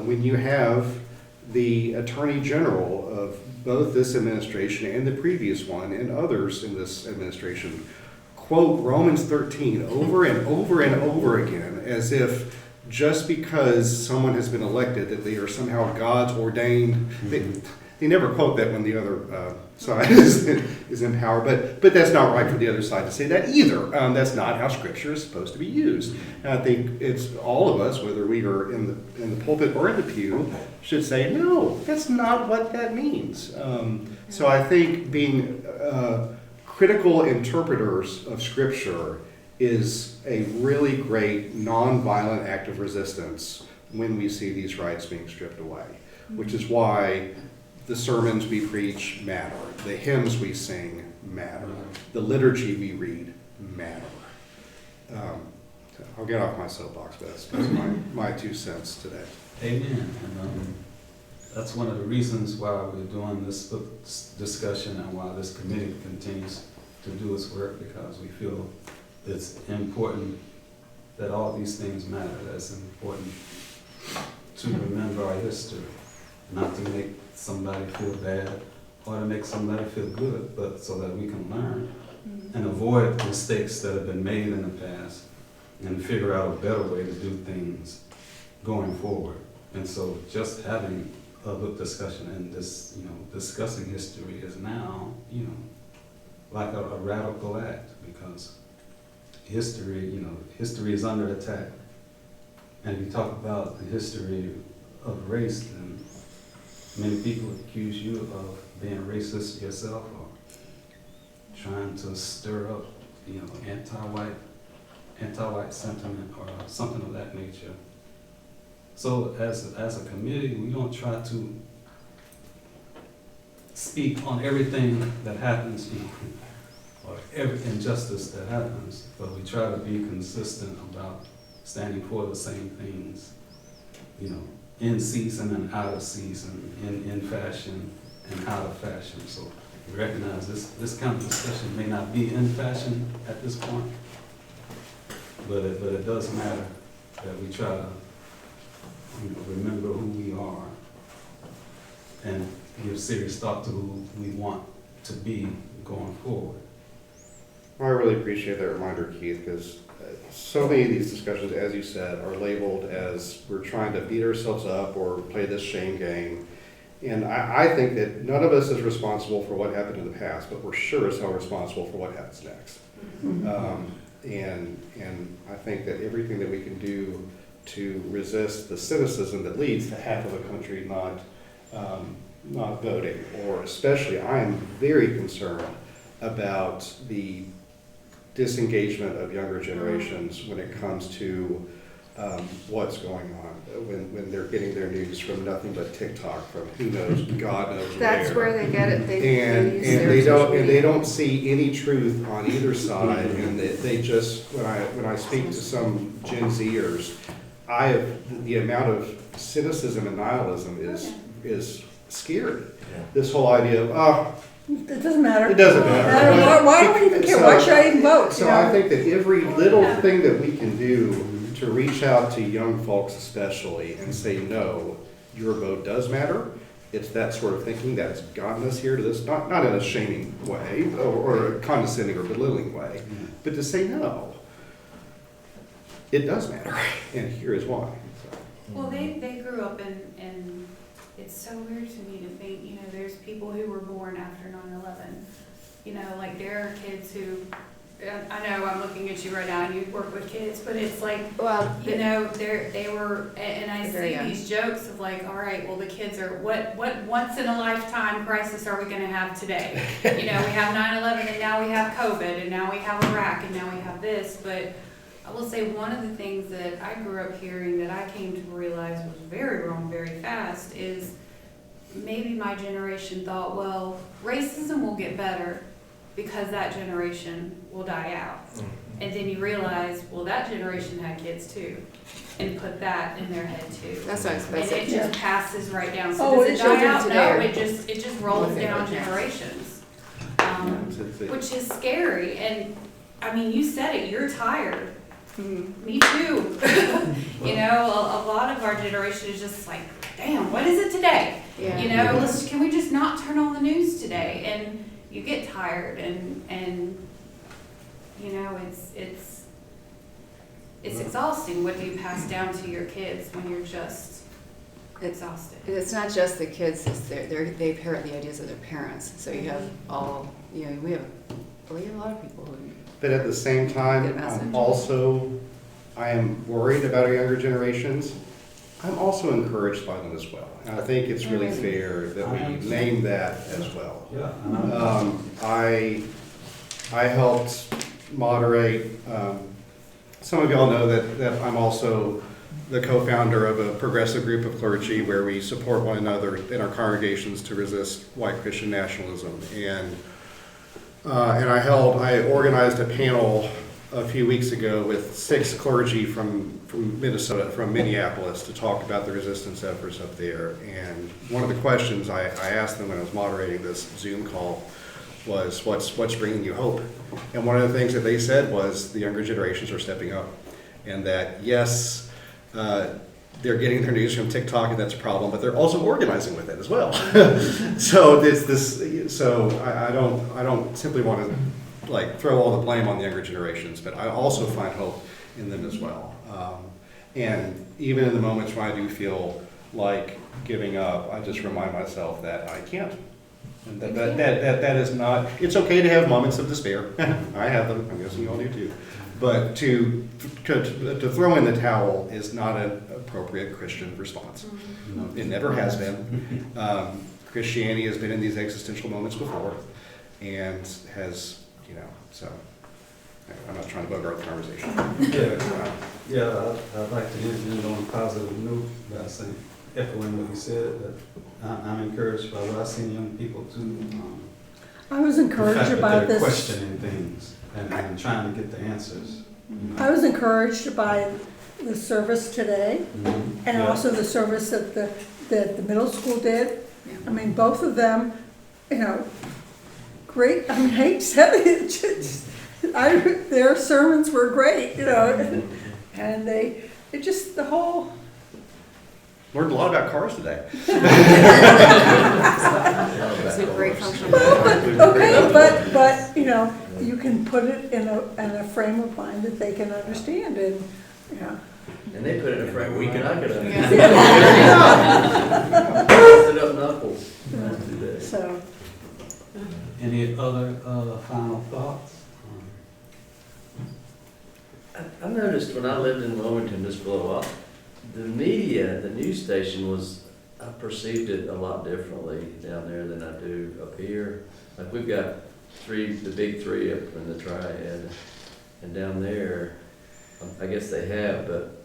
When you have the Attorney General of both this administration and the previous one and others in this administration quote Romans 13 over and over and over again as if just because someone has been elected that they are somehow God's ordained. They never quote that when the other side is in power, but that's not right for the other side to say that either. That's not how Scripture is supposed to be used. And I think it's all of us, whether we are in the pulpit or in the pew, should say, no, that's not what that means. So I think being critical interpreters of Scripture is a really great nonviolent act of resistance when we see these rights being stripped away, which is why the sermons we preach matter, the hymns we sing matter, the liturgy we read matter. I'll get off my soapbox, but that's my 2 cents today. Amen. And that's one of the reasons why we're doing this book discussion and why this committee continues to do its work, because we feel it's important that all these things matter. That's important to remember our history, not to make somebody feel bad or to make somebody feel good, but so that we can learn and avoid mistakes that have been made in the past and figure out a better way to do things going forward. And so just having a book discussion and this, discussing history is now, like a radical act, because history is under attack. And if you talk about the history of race, then many people accuse you of being racist yourself or trying to stir up, anti-white sentiment or something of that nature. So as a committee, we don't try to speak on everything that happens, or every injustice that happens, but we try to be consistent about standing for the same things, in season and out of season, in fashion and out of fashion. So we recognize this kind of discussion may not be in fashion at this point, but it does matter that we try to remember who we are and give serious thought to who we want to be going forward. I really appreciate that reminder, Keith, because so many of these discussions, as you said, are labeled as we're trying to beat ourselves up or play this shame game. And I think that none of us is responsible for what happened in the past, but we're sure as hell responsible for what happens next. And I think that everything that we can do to resist the cynicism that leads to half of the country not voting, or especially I am very concerned about the disengagement of younger generations when it comes to what's going on, when they're getting their news from nothing but TikTok, from who knows, God knows That's where they get it. They don't see any truth on either side, and they just when I speak to some Gen Zers, the amount of cynicism and nihilism is scary. This whole idea of it doesn't matter. It doesn't matter. Why do we even care? Why should I even vote? So I think that every little thing that we can do to reach out to young folks especially and say, no, your vote does matter. It's that sort of thinking that's gotten us here to this, not in a shaming way or a condescending or belittling way, but to say, no, it does matter, and here is why. Well, they grew up in it's so weird to me to think, there's people who were born after 9/11. Like there are kids who I know I'm looking at you right now and you work with kids, but it's like, Well, you know, they were, and I Very see young. these jokes of like, all right, well, the kids are, what once in a lifetime crisis are we gonna have today? You know, we have 9/11 and now we have COVID and now we have Iraq and now we have this, but I will say one of the things that I grew up hearing that I came to realize was very wrong very fast is maybe my generation thought, well, racism will get better because that generation will die out. And then you realize, well, that generation had kids too, and put that in their head too. That's what I was And supposed to it just passes right down. Oh, So it does it die children out? today No, are- it just rolls One down favorite. generations. It's- Which is scary. And I mean, you said it, you're tired. Mhm. Me too. You know, a lot of our generation is just like, damn, what is it today? Yeah. You know, can we just not turn on the news today? And you get tired and you know, it's exhausting. What do you pass down to your kids when you're just exhausted? It's not just the kids, it's they parrot the ideas of their parents. So you have all, you know, we have a lot of people who, But at the same time, Good message. I am worried about our younger generations. I'm also encouraged by them as well. And I think it's really fair that we name that as well. Yeah. And I'm- I helped moderate, some of y'all know that I'm also the co-founder of a progressive group of clergy where we support one another in our congregations to resist white Christian nationalism. And I organized a panel a few weeks ago with 6 clergy from Minnesota, from Minneapolis, to talk about the resistance efforts up there. And one of the questions I asked them when I was moderating this Zoom call was, what's bringing you hope? And one of the things that they said was the younger generations are stepping up. And that, yes, they're getting their news from TikTok, and that's a problem, but they're also organizing with it as well. So I don't simply want to like throw all the blame on the younger generations, but I also find hope in them as well. And even in the moments when I do feel like giving up, I just remind myself that I can't. And that is not, it's okay to have moments of despair. I have them, I'm guessing you all do too. But to throw in the towel is not an appropriate Christian response. It never has been. Christianity has been in these existential moments before and has, you know, so I'm not trying to bogart the conversation. I'd like to end on a positive note by saying, echoing what you said, that I'm encouraged by what I see in young people too. I was The encouraged fact that about they're this. questioning things and trying to get the answers. I was encouraged by the service today and also the service that the middle school did. I mean, both of them, you know, great. I mean, I hate to say it, their sermons were great, you know, and it just, the whole. Learned a lot about cars today. it's a great functional. But you know, you can put it in a frame of mind that they can understand, and you know. And they put it in a frame we could understand. Yeah. Busted up knuckles. So. Any other final thoughts? I noticed when I lived in Wilmington just for a while, the media, the news station I perceived it a lot differently down there than I do up here. Like we've got the big 3 up in the triad, and down there, I guess they have, but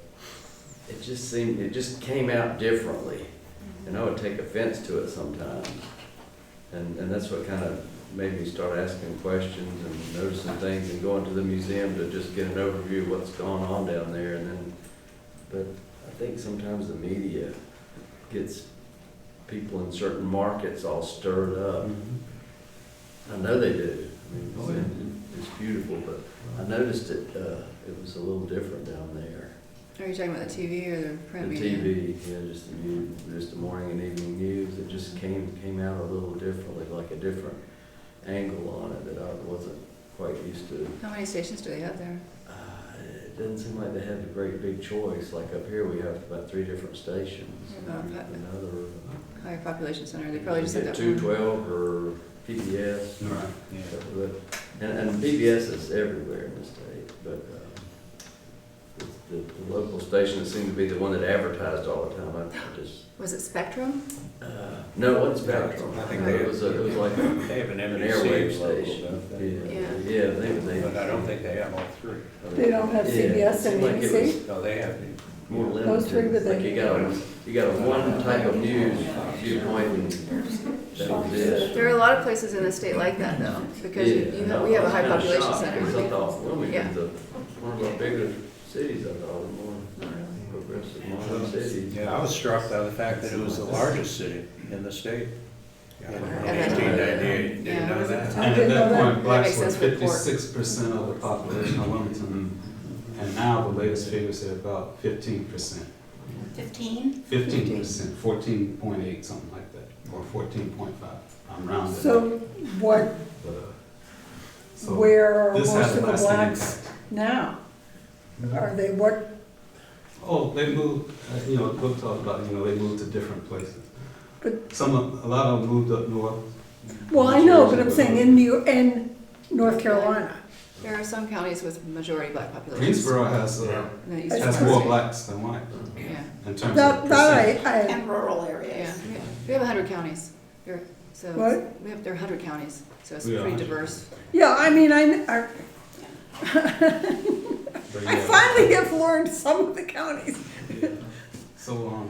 it just came out differently. And I would take offense to it sometimes. And that's what kind of made me start asking questions and noticing things and going to the museum to just get an overview of what's going on down there. But I think sometimes the media gets people in certain markets all stirred up. I know they do. I mean, it's beautiful, but I noticed it was a little different down there. Are you talking about the TV or the print The media? TV, yeah, just the morning and evening news. It just came out a little differently, like a different angle on it that I wasn't quite used to. How many stations do they have there? It doesn't seem like they have a great big choice. Like up here, we have about 3 different stations. Another Higher population center, they probably just have that 212 or PBS. Right. But And PBS is everywhere in the state, but the local station seemed to be the one that advertised all the time. I just, Was it Spectrum? no, it wasn't Spectrum. I think It was like They have an an NBC airwave local, station. don't they? Yeah, they. But I don't think they have all three. They don't have Yeah, CBS it seemed and like it ABC? was No, they have. more limited. Those three, but Like they- you got a one type of news viewpoint and that was it. There are a lot of places in the state like that though, because we have a high population center. Because I thought Wilmington's Yeah. one of our bigger cities, I thought, more progressive modern cities. Yeah, I was struck by the fact that it was the largest city in the state. In Yeah. 1898, didn't Yeah. know that. I And at didn't know that that. point, blacks makes were sense for the court. 56% of the population of Wilmington. And now the latest figures say about 15%. 15? 15%, 14.8, something like that, or 14.5. I'm rounding up. So what, But, so where are this most had a of the lasting blacks impact. now? Are they what, Oh, they moved, the book talked about, they moved to different places. But- A lot of them moved up north. well, I know, but I'm saying in North Carolina. There are some counties with majority black populations. Greensboro has And the eastern has part. more blacks than white Yeah, in terms of That percentage. And rural yeah. areas. We have 100 counties. So What? there are 100 counties, so it's We are pretty 100. diverse. Yeah, I mean, But I yeah. finally have learned some of the counties. Yeah. So,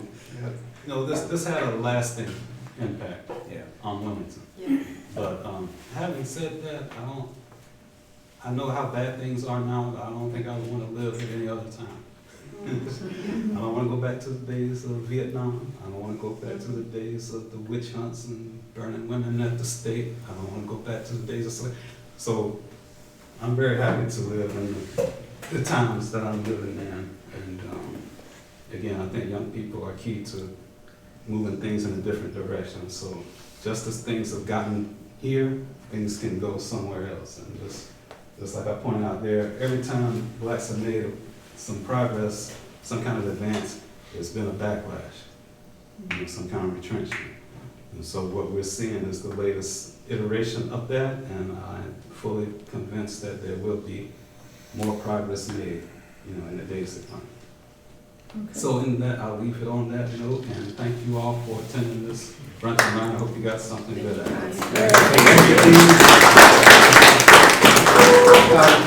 this had a lasting impact Yeah. on Wilmington. Yeah. But having said that, I know how bad things are now, but I don't think I would want to live at any other time. I don't want to go back to the days of Vietnam. I don't want to go back to the days of the witch hunts and burning women at the stake. I don't want to go back to the days of slavery. So I'm very happy to live in the times that I'm living in. And again, I think young people are key to moving things in a different direction. So just as things have gotten here, things can go somewhere else. And just like I pointed out there, every time blacks have made some progress, some kind of advance, there's been a backlash, some kind of retrenchment. And so what we're seeing is the latest iteration of that, and I'm fully convinced that there will be more progress made, in the days to come. So in that, I'll leave it on that note, and thank you all for attending this brunch and learn. I hope you got something good out of it. Yeah.